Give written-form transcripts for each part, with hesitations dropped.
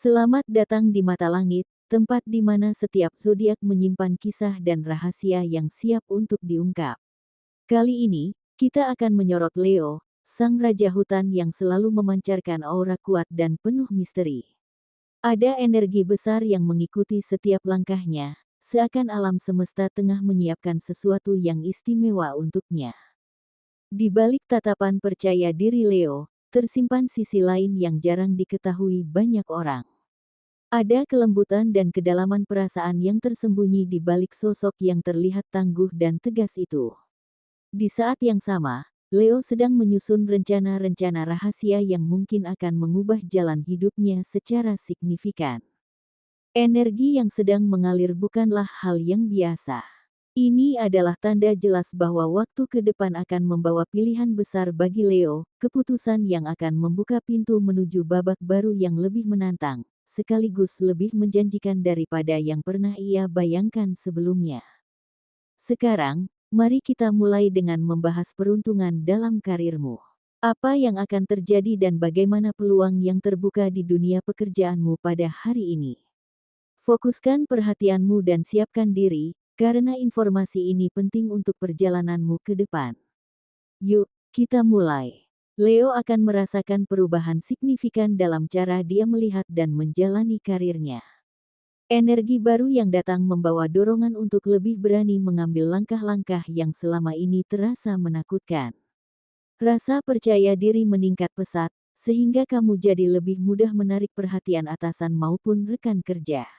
Selamat datang di mata langit, tempat di mana setiap zodiak menyimpan kisah dan rahasia yang siap untuk diungkap. Kali ini, kita akan menyorot Leo, sang raja hutan yang selalu memancarkan aura kuat dan penuh misteri. Ada energi besar yang mengikuti setiap langkahnya, seakan alam semesta tengah menyiapkan sesuatu yang istimewa untuknya. Di balik tatapan percaya diri Leo, tersimpan sisi lain yang jarang diketahui banyak orang. Ada kelembutan dan kedalaman perasaan yang tersembunyi di balik sosok yang terlihat tangguh dan tegas itu. Di saat yang sama, Leo sedang menyusun rencana-rencana rahasia yang mungkin akan mengubah jalan hidupnya secara signifikan. Energi yang sedang mengalir bukanlah hal yang biasa. Ini adalah tanda jelas bahwa waktu ke depan akan membawa pilihan besar bagi Leo, keputusan yang akan membuka pintu menuju babak baru yang lebih menantang, sekaligus lebih menjanjikan daripada yang pernah ia bayangkan sebelumnya. Sekarang, mari kita mulai dengan membahas peruntungan dalam karirmu. Apa yang akan terjadi dan bagaimana peluang yang terbuka di dunia pekerjaanmu pada hari ini. Fokuskan perhatianmu dan siapkan diri, karena informasi ini penting untuk perjalananmu ke depan. Yuk, kita mulai. Leo akan merasakan perubahan signifikan dalam cara dia melihat dan menjalani karirnya. Energi baru yang datang membawa dorongan untuk lebih berani mengambil langkah-langkah yang selama ini terasa menakutkan. Rasa percaya diri meningkat pesat, sehingga kamu jadi lebih mudah menarik perhatian atasan maupun rekan kerja.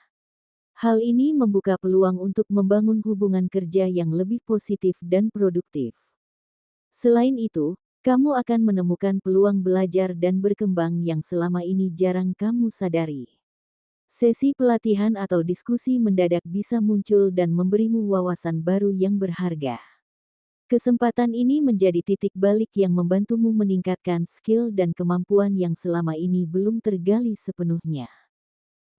Hal ini membuka peluang untuk membangun hubungan kerja yang lebih positif dan produktif. Selain itu, kamu akan menemukan peluang belajar dan berkembang yang selama ini jarang kamu sadari. Sesi pelatihan atau diskusi mendadak bisa muncul dan memberimu wawasan baru yang berharga. Kesempatan ini menjadi titik balik yang membantumu meningkatkan skill dan kemampuan yang selama ini belum tergali sepenuhnya.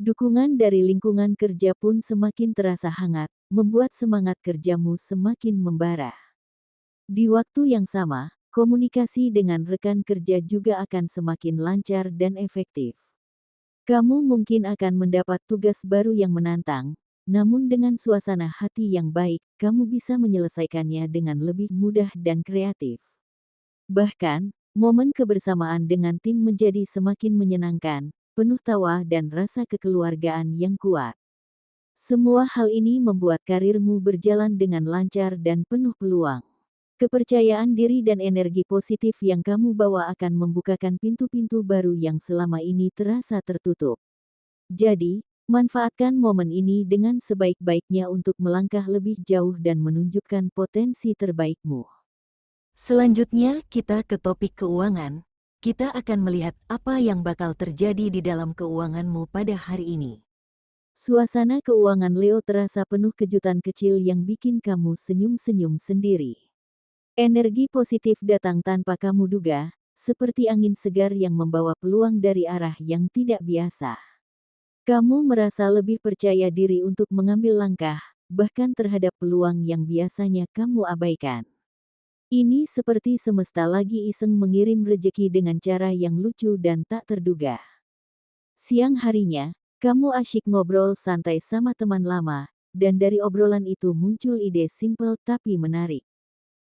Dukungan dari lingkungan kerja pun semakin terasa hangat, membuat semangat kerjamu semakin membara. Di waktu yang sama, komunikasi dengan rekan kerja juga akan semakin lancar dan efektif. Kamu mungkin akan mendapat tugas baru yang menantang, namun dengan suasana hati yang baik, kamu bisa menyelesaikannya dengan lebih mudah dan kreatif. Bahkan, momen kebersamaan dengan tim menjadi semakin menyenangkan, penuh tawa dan rasa kekeluargaan yang kuat. Semua hal ini membuat karirmu berjalan dengan lancar dan penuh peluang. Kepercayaan diri dan energi positif yang kamu bawa akan membukakan pintu-pintu baru yang selama ini terasa tertutup. Jadi, manfaatkan momen ini dengan sebaik-baiknya untuk melangkah lebih jauh dan menunjukkan potensi terbaikmu. Selanjutnya, kita ke topik keuangan. Kita akan melihat apa yang bakal terjadi di dalam keuanganmu pada hari ini. Suasana keuangan Leo terasa penuh kejutan kecil yang bikin kamu senyum-senyum sendiri. Energi positif datang tanpa kamu duga, seperti angin segar yang membawa peluang dari arah yang tidak biasa. Kamu merasa lebih percaya diri untuk mengambil langkah, bahkan terhadap peluang yang biasanya kamu abaikan. Ini seperti semesta lagi iseng mengirim rejeki dengan cara yang lucu dan tak terduga. Siang harinya, kamu asyik ngobrol santai sama teman lama, dan dari obrolan itu muncul ide simple tapi menarik.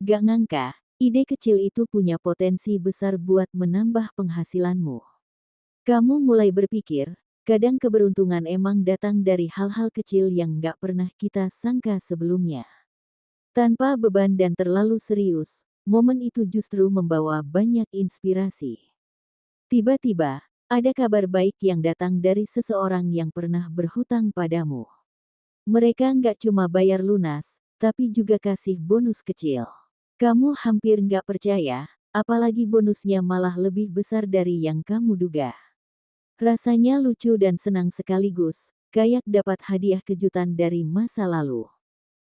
Gak ngangka, ide kecil itu punya potensi besar buat menambah penghasilanmu. Kamu mulai berpikir, kadang keberuntungan emang datang dari hal-hal kecil yang gak pernah kita sangka sebelumnya. Tanpa beban dan terlalu serius, momen itu justru membawa banyak inspirasi. Tiba-tiba, ada kabar baik yang datang dari seseorang yang pernah berhutang padamu. Mereka nggak cuma bayar lunas, tapi juga kasih bonus kecil. Kamu hampir nggak percaya, apalagi bonusnya malah lebih besar dari yang kamu duga. Rasanya lucu dan senang sekaligus, kayak dapat hadiah kejutan dari masa lalu.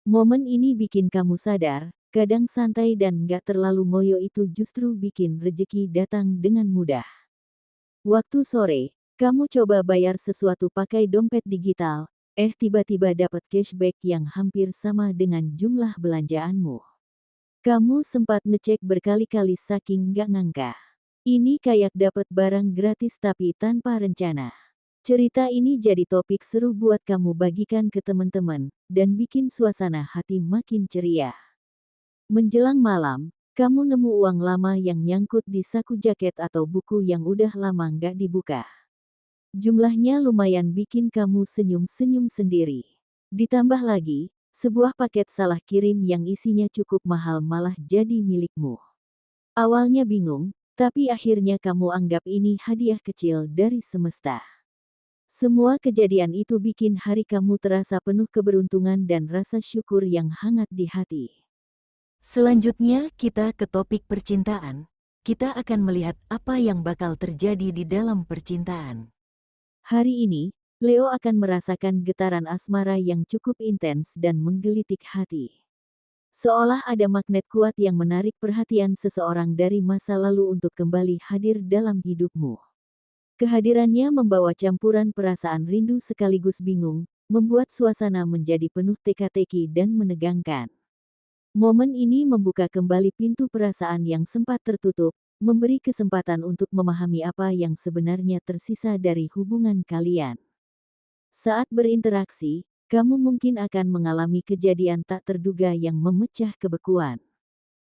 Momen ini bikin kamu sadar, kadang santai dan nggak terlalu ngoyo itu justru bikin rejeki datang dengan mudah. Waktu sore, kamu coba bayar sesuatu pakai dompet digital, tiba-tiba dapat cashback yang hampir sama dengan jumlah belanjaanmu. Kamu sempat ngecek berkali-kali saking nggak ngangka. Ini kayak dapat barang gratis tapi tanpa rencana. Cerita ini jadi topik seru buat kamu bagikan ke teman-teman, dan bikin suasana hati makin ceria. Menjelang malam, kamu nemu uang lama yang nyangkut di saku jaket atau buku yang udah lama nggak dibuka. Jumlahnya lumayan bikin kamu senyum-senyum sendiri. Ditambah lagi, sebuah paket salah kirim yang isinya cukup mahal malah jadi milikmu. Awalnya bingung, tapi akhirnya kamu anggap ini hadiah kecil dari semesta. Semua kejadian itu bikin hari kamu terasa penuh keberuntungan dan rasa syukur yang hangat di hati. Selanjutnya, kita ke topik percintaan. Kita akan melihat apa yang bakal terjadi di dalam percintaan. Hari ini, Leo akan merasakan getaran asmara yang cukup intens dan menggelitik hati. Seolah ada magnet kuat yang menarik perhatian seseorang dari masa lalu untuk kembali hadir dalam hidupmu. Kehadirannya membawa campuran perasaan rindu sekaligus bingung, membuat suasana menjadi penuh teka-teki dan menegangkan. Momen ini membuka kembali pintu perasaan yang sempat tertutup, memberi kesempatan untuk memahami apa yang sebenarnya tersisa dari hubungan kalian. Saat berinteraksi, kamu mungkin akan mengalami kejadian tak terduga yang memecah kebekuan.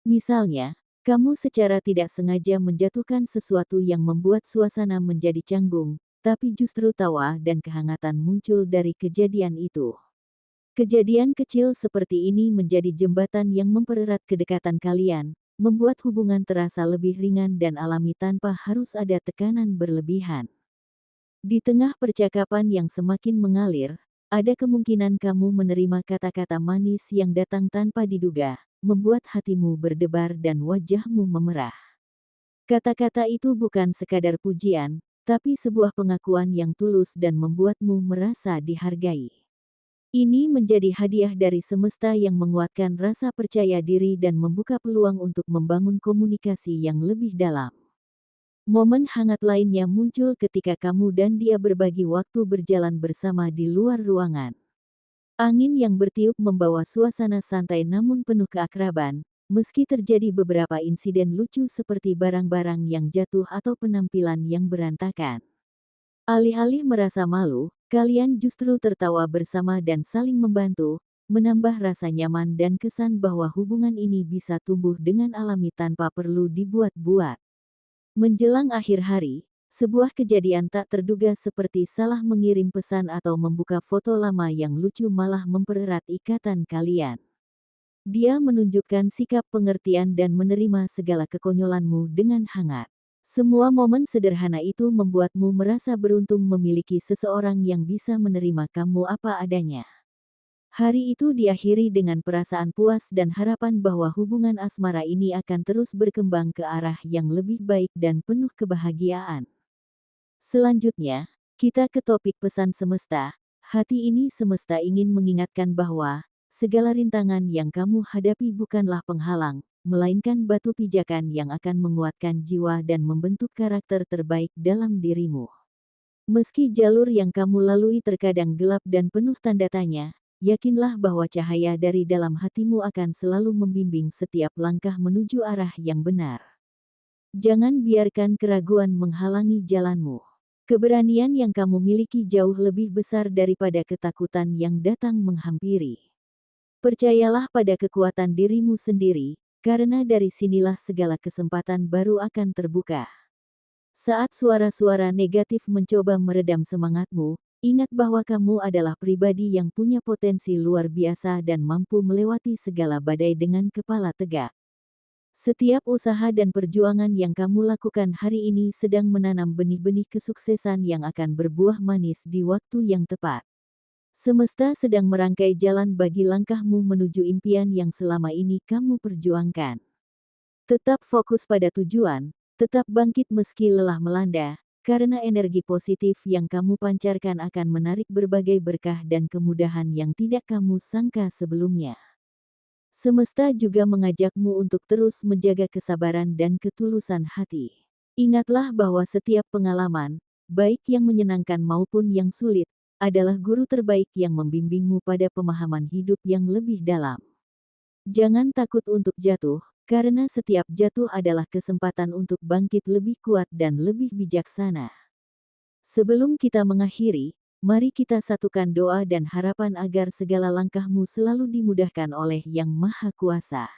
Misalnya, kamu secara tidak sengaja menjatuhkan sesuatu yang membuat suasana menjadi canggung, tapi justru tawa dan kehangatan muncul dari kejadian itu. Kejadian kecil seperti ini menjadi jembatan yang mempererat kedekatan kalian, membuat hubungan terasa lebih ringan dan alami tanpa harus ada tekanan berlebihan. Di tengah percakapan yang semakin mengalir, ada kemungkinan kamu menerima kata-kata manis yang datang tanpa diduga, membuat hatimu berdebar dan wajahmu memerah. Kata-kata itu bukan sekadar pujian, tapi sebuah pengakuan yang tulus dan membuatmu merasa dihargai. Ini menjadi hadiah dari semesta yang menguatkan rasa percaya diri dan membuka peluang untuk membangun komunikasi yang lebih dalam. Momen hangat lainnya muncul ketika kamu dan dia berbagi waktu berjalan bersama di luar ruangan. Angin yang bertiup membawa suasana santai namun penuh keakraban, meski terjadi beberapa insiden lucu seperti barang-barang yang jatuh atau penampilan yang berantakan. Alih-alih merasa malu, kalian justru tertawa bersama dan saling membantu, menambah rasa nyaman dan kesan bahwa hubungan ini bisa tumbuh dengan alami tanpa perlu dibuat-buat. Menjelang akhir hari, sebuah kejadian tak terduga seperti salah mengirim pesan atau membuka foto lama yang lucu malah mempererat ikatan kalian. Dia menunjukkan sikap pengertian dan menerima segala kekonyolanmu dengan hangat. Semua momen sederhana itu membuatmu merasa beruntung memiliki seseorang yang bisa menerima kamu apa adanya. Hari itu diakhiri dengan perasaan puas dan harapan bahwa hubungan asmara ini akan terus berkembang ke arah yang lebih baik dan penuh kebahagiaan. Selanjutnya, kita ke topik pesan semesta. Hati ini semesta ingin mengingatkan bahwa segala rintangan yang kamu hadapi bukanlah penghalang, melainkan batu pijakan yang akan menguatkan jiwa dan membentuk karakter terbaik dalam dirimu. Meski jalur yang kamu lalui terkadang gelap dan penuh tanda tanya, yakinlah bahwa cahaya dari dalam hatimu akan selalu membimbing setiap langkah menuju arah yang benar. Jangan biarkan keraguan menghalangi jalanmu. Keberanian yang kamu miliki jauh lebih besar daripada ketakutan yang datang menghampiri. Percayalah pada kekuatan dirimu sendiri, karena dari sinilah segala kesempatan baru akan terbuka. Saat suara-suara negatif mencoba meredam semangatmu, ingat bahwa kamu adalah pribadi yang punya potensi luar biasa dan mampu melewati segala badai dengan kepala tegak. Setiap usaha dan perjuangan yang kamu lakukan hari ini sedang menanam benih-benih kesuksesan yang akan berbuah manis di waktu yang tepat. Semesta sedang merangkai jalan bagi langkahmu menuju impian yang selama ini kamu perjuangkan. Tetap fokus pada tujuan, tetap bangkit meski lelah melanda, karena energi positif yang kamu pancarkan akan menarik berbagai berkah dan kemudahan yang tidak kamu sangka sebelumnya. Semesta juga mengajakmu untuk terus menjaga kesabaran dan ketulusan hati. Ingatlah bahwa setiap pengalaman, baik yang menyenangkan maupun yang sulit, adalah guru terbaik yang membimbingmu pada pemahaman hidup yang lebih dalam. Jangan takut untuk jatuh, karena setiap jatuh adalah kesempatan untuk bangkit lebih kuat dan lebih bijaksana. Sebelum kita mengakhiri, mari kita satukan doa dan harapan agar segala langkahmu selalu dimudahkan oleh Yang Maha Kuasa.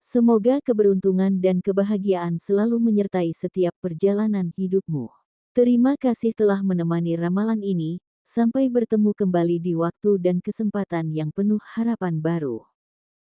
Semoga keberuntungan dan kebahagiaan selalu menyertai setiap perjalanan hidupmu. Terima kasih telah menemani ramalan ini. Sampai bertemu kembali di waktu dan kesempatan yang penuh harapan baru.